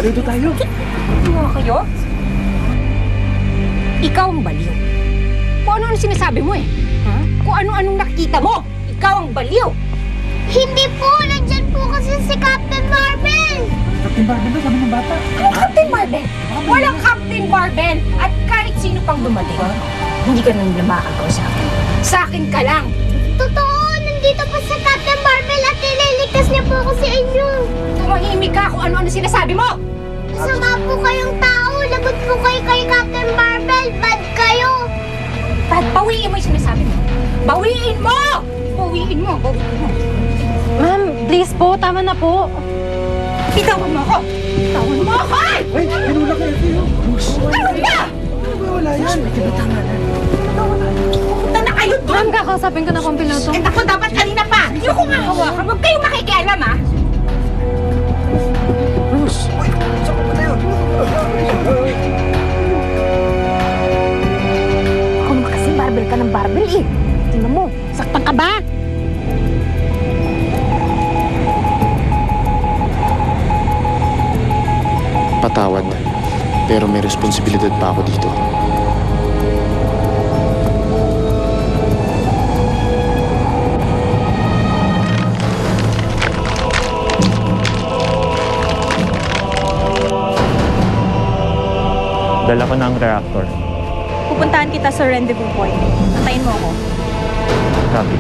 Baliw to tayo. Mga kayo? Ikaw ang baliw. Kung ano-ano sinasabi mo eh. Ha? Kung ano-anong nakikita mo, ikaw ang baliw. Hindi po! Nandyan po kasi si Captain Marvel! Captain Marvel daw, sabi ng bata. Anong Captain Marvel? Walang Captain Marvel! At kahit sino pang dumating, hindi ka nang lumakagaw sa akin. Sa akin ka lang! Totoo! Nandito po si Captain Marvel at nililigtas niya po ako sa inyo! Tumahimik ka kung ano-ano sinasabi mo! Masama po kayong tao! Lagot po kayo kay Captain Marvel! Bad kayo! Bawiin mo yung sinasabi mo. Bawiin mo! Bawiin mo! Bawiin mo! Ma'am, please po. Tama na po. Bitawan mo ako! Bitawan mo ako! Ay, pinula kayo kayo. Ano ba? Wala yan. Tama na. Punta na kayo doon! Ma'am, kakausapin ko na kung piloto. Eh, ako dapat kanina pa! Hindi ko nga hawakan. Huwag kayong makikialam, ha? Uy, saan ka ba na yun? Kung kasi barbell ka ng barbell eh. Tingnan mo, saktan ka ba? Patawad, pero may responsibilidad pa ako dito. Dala ko ng reactor. Pupuntahan kita sa rendezvous point. Antayin mo ako. Copy.